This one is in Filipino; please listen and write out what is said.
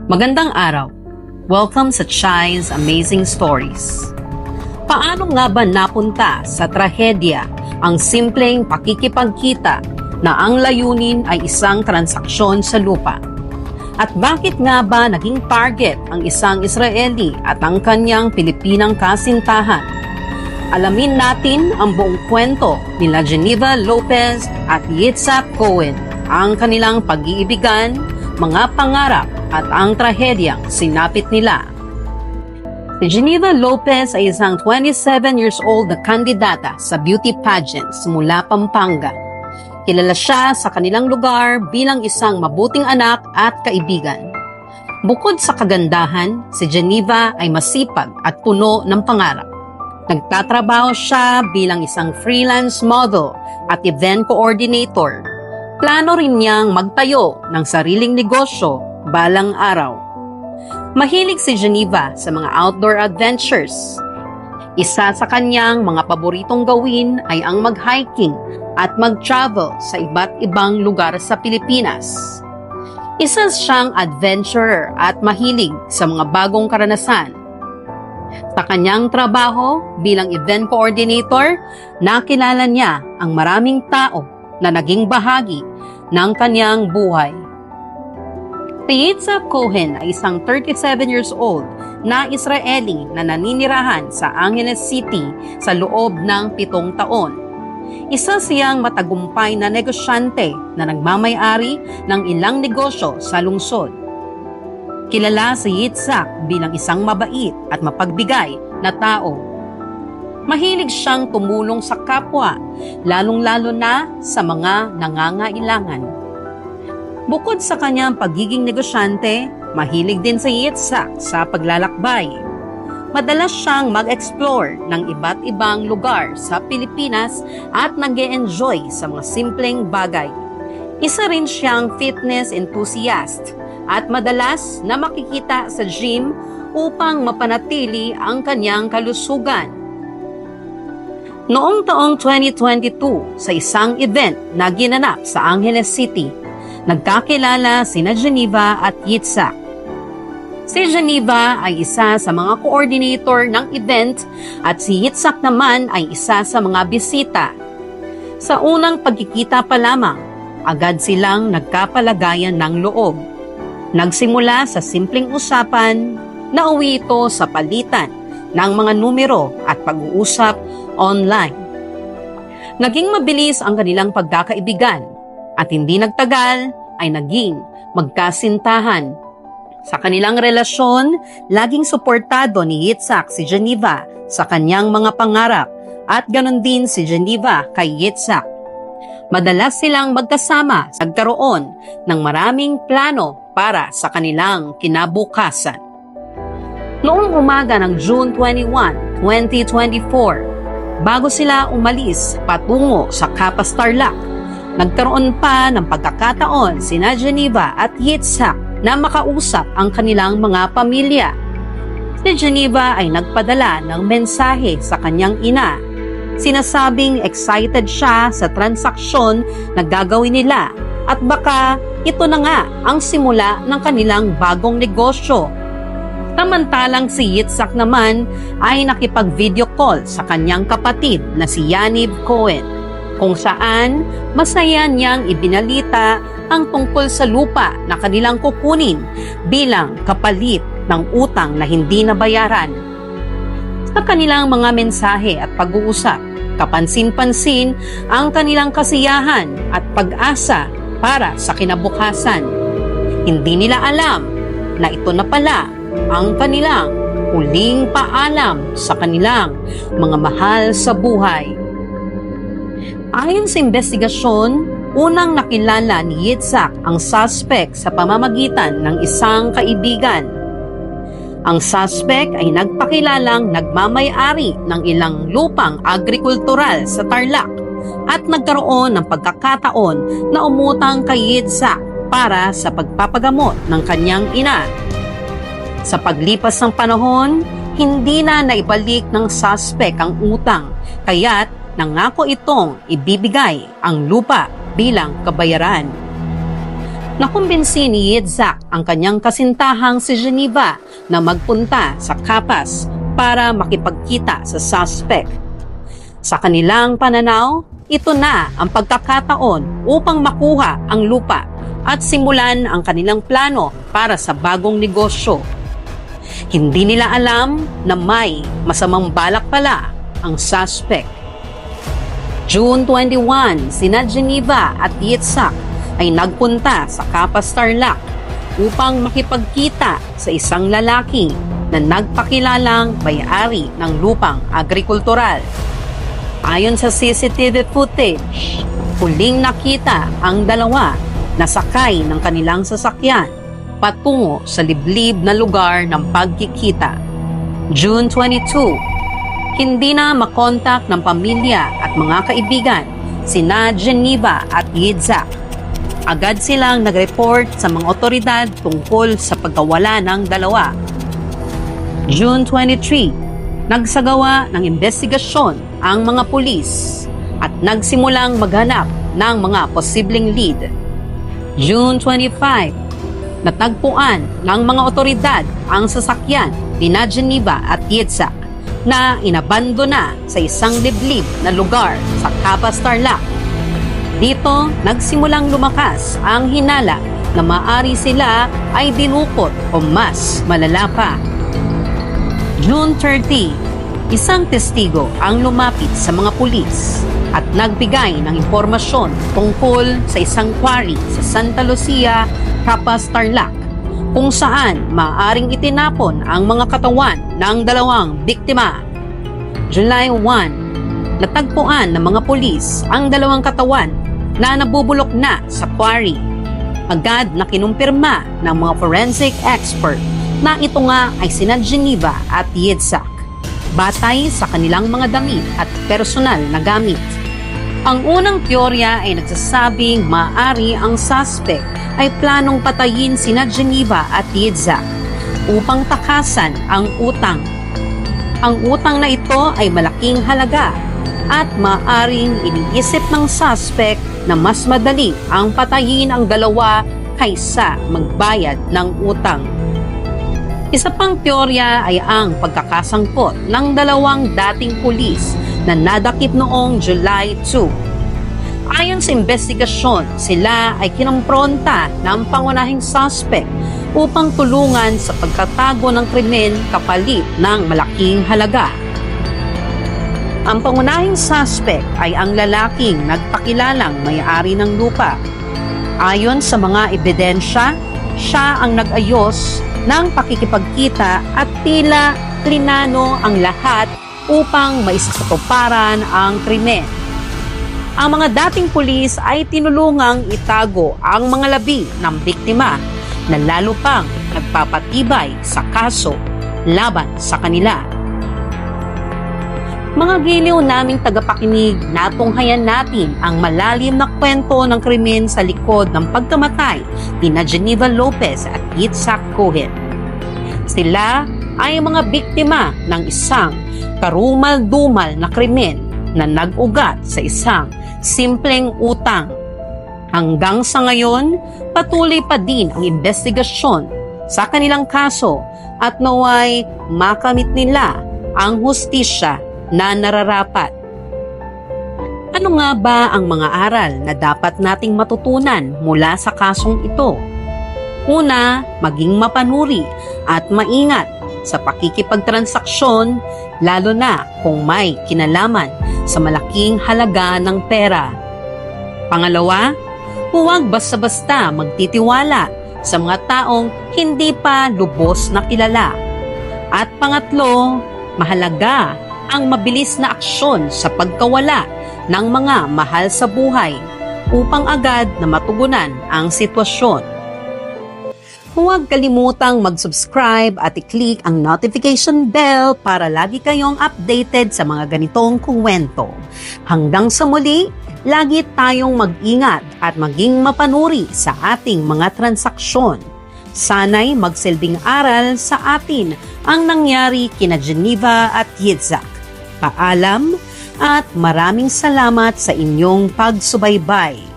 Magandang araw. Welcome sa Chai's Amazing Stories. Paano nga ba napunta sa trahedya ang simpleng pakikipagkita na ang layunin ay isang transaksyon sa lupa? At bakit nga ba naging target ang isang Israeli at ang kanyang Pilipinang kasintahan? Alamin natin ang buong kwento nila Geneva Lopez at Yitzhak Cohen, ang kanilang pag-iibigan, mga pangarap at ang trahedyang sinapit nila. Si Geneva Lopez ay isang 27 years old na kandidata sa beauty pageants mula Pampanga. Kilala siya sa kanilang lugar bilang isang mabuting anak at kaibigan. Bukod sa kagandahan, si Geneva ay masipag at puno ng pangarap. Nagtatrabaho siya bilang isang freelance model at event coordinator. Plano rin niyang magtayo ng sariling negosyo balang araw. Mahilig si Geneva sa mga outdoor adventures. Isa sa kanyang mga paboritong gawin ay ang mag-hiking at mag-travel sa iba't ibang lugar sa Pilipinas. Isa siyang adventurer at mahilig sa mga bagong karanasan. Sa kanyang trabaho bilang event coordinator, nakilala niya ang maraming tao na naging bahagi ng kanyang buhay. Si Yitzhak Cohen ay isang 37 years old na Israeli na naninirahan sa Angeles City sa loob ng 7 taon. Isa siyang matagumpay na negosyante na nagmamay-ari ng ilang negosyo sa lungsod. Kilala si Yitzhak bilang isang mabait at mapagbigay na tao. Mahilig siyang tumulong sa kapwa, lalong-lalo na sa mga nangangailangan. Bukod sa kanyang pagiging negosyante, mahilig din si Yitzhak sa paglalakbay. Madalas siyang mag-explore ng iba't ibang lugar sa Pilipinas at nag-e-enjoy sa mga simpleng bagay. Isa rin siyang fitness enthusiast at madalas na makikita sa gym upang mapanatili ang kanyang kalusugan. Noong taong 2022, sa isang event na ginanap sa Angeles City, nagkakilala sina Geneva at Yitzhak. Si Geneva ay isa sa mga coordinator ng event at si Yitzhak naman ay isa sa mga bisita. Sa unang pagkikita pa lamang, agad silang nagkapalagayan ng loob. Nagsimula sa simpleng usapan, nauwi ito sa palitan ng mga numero at pag-uusap online. Naging mabilis ang kanilang pagkakaibigan at hindi nagtagal ay naging magkasintahan. Sa kanilang relasyon, laging suportado ni Yitzhak si Geneva sa kanyang mga pangarap at ganon din si Geneva kay Yitzhak. Madalas silang magkasama sa nagkaroon ng maraming plano para sa kanilang kinabukasan. Noong umaga ng June 21, 2024, bago sila umalis patungo sa Capas Tarlac, nagkaroon pa ng pagkakataon sina Geneva at Yitzhak na makausap ang kanilang mga pamilya. Si Geneva ay nagpadala ng mensahe sa kanyang ina. Sinasabing excited siya sa transaksyon na gagawin nila at baka ito na nga ang simula ng kanilang bagong negosyo. Samantalang si Yitzhak naman ay nakipag-video call sa kanyang kapatid na si Yaniv Cohen, kung saan masaya niyang ibinalita ang tungkol sa lupa na kanilang kukunin bilang kapalit ng utang na hindi nabayaran. Sa kanilang mga mensahe at pag-uusap, kapansin-pansin ang kanilang kasiyahan at pag-asa para sa kinabukasan. Hindi nila alam na ito na pala ang kanilang huling paalam sa kanilang mga mahal sa buhay. Ayon sa investigasyon, unang nakilala ni Yitzhak ang suspect sa pamamagitan ng isang kaibigan. Ang suspect ay nagpakilalang nagmamay-ari ng ilang lupang agrikultural sa Tarlac at nagkaroon ng pagkakataon na umutang kay Yitzhak para sa pagpapagamot ng kanyang ina. Sa paglipas ng panahon, hindi na naibalik ng suspect ang utang, kaya't nangako itong ibibigay ang lupa bilang kabayaran. Nakumbinsi ni Yitzhak ang kanyang kasintahang si Geneva na magpunta sa Kapas para makipagkita sa suspect. Sa kanilang pananaw, ito na ang pagkakataon upang makuha ang lupa at simulan ang kanilang plano para sa bagong negosyo. Hindi nila alam na may masamang balak pala ang suspect. June 21, sina Geneva at Yitzhak ay nagpunta sa Kapas Tarlac upang makipagkita sa isang lalaki na nagpakilalang may-ari ng lupang agrikultural. Ayon sa CCTV footage, huling nakita ang dalawa na sakay ng kanilang sasakyan patungo sa liblib na lugar ng pagkikita. June 22, hindi na makontak ng pamilya at mga kaibigan sina Geneva at Yitzhak. Agad silang nag-report sa mga otoridad tungkol sa pagkawala ng dalawa. June 23, nagsagawa ng investigasyon ang mga pulis at nagsimulang maghanap ng mga posibleng lead. June 25, natagpuan ng mga otoridad ang sasakyan ni Geneva at Yitzhak na inabandona sa isang liblib na lugar sa Kapas Tarlac. Dito, nagsimulang lumakas ang hinala na maaari sila ay dinukot o mas malala pa. June 30, isang testigo ang lumapit sa mga pulis at nagbigay ng impormasyon tungkol sa isang quarry sa Santa Lucia, Kapas Tarlac, kung saan maaaring itinapon ang mga katawan ng dalawang biktima. July 1, natagpuan ng mga pulis ang dalawang katawan na nabubulok na sa quarry. Agad na kinumpirma ng mga forensic expert na ito nga ay sina Geneva at Yitzhak, batay sa kanilang mga damit at personal na gamit. Ang unang teorya ay nagsasabing maaari ang suspect ay planong patayin sina Geneva at Yitzhak upang takasan ang utang. Ang utang na ito ay malaking halaga at maaring iniisip ng suspect na mas madali ang patayin ang dalawa kaysa magbayad ng utang. Isa pang teorya ay ang pagkakasangkot ng dalawang dating pulis na nadakip noong July 2. Ayon sa investigasyon, sila ay kinompronta ng pangunahing suspect upang tulungan sa pagkatago ng krimen kapalit ng malaking halaga. Ang pangunahing suspect ay ang lalaking nagpakilalang may-ari ng lupa. Ayon sa mga ebidensya, siya ang nag-ayos ng pakikipagkita at tila plinano ang lahat upang maisakatuparan ang krimen. Ang mga dating pulis ay tinulungang itago ang mga labi ng biktima na lalo pang nagpapatibay sa kaso laban sa kanila. Mga giliw naming tagapakinig, natunghayan natin ang malalim na kwento ng krimen sa likod ng pagkamatay ni Geneva Lopez at Yitzhak Cohen. Sila ay mga biktima ng isang karumal-dumal na krimen na nag-ugat sa isang simpleng utang. Hanggang sa ngayon, patuloy pa din ang investigasyon sa kanilang kaso at naway makamit nila ang hustisya na nararapat. Ano nga ba ang mga aral na dapat nating matutunan mula sa kasong ito? Una, maging mapanuri at maingat sa pakikipagtransaksyon, lalo na kung may kinalaman sa malaking halaga ng pera. Pangalawa, huwag basta-basta magtitiwala sa mga taong hindi pa lubos na kilala. At pangatlo, mahalaga ang mabilis na aksyon sa pagkawala ng mga mahal sa buhay upang agad na matugunan ang sitwasyon. Huwag kalimutang mag-subscribe at i-click ang notification bell para lagi kayong updated sa mga ganitong kuwento. Hanggang sa muli, lagi tayong mag-ingat at maging mapanuri sa ating mga transaksyon. Sana'y magsilbing aral sa atin ang nangyari kina Geneva at Yitzhak. Paalam at maraming salamat sa inyong pagsubaybay.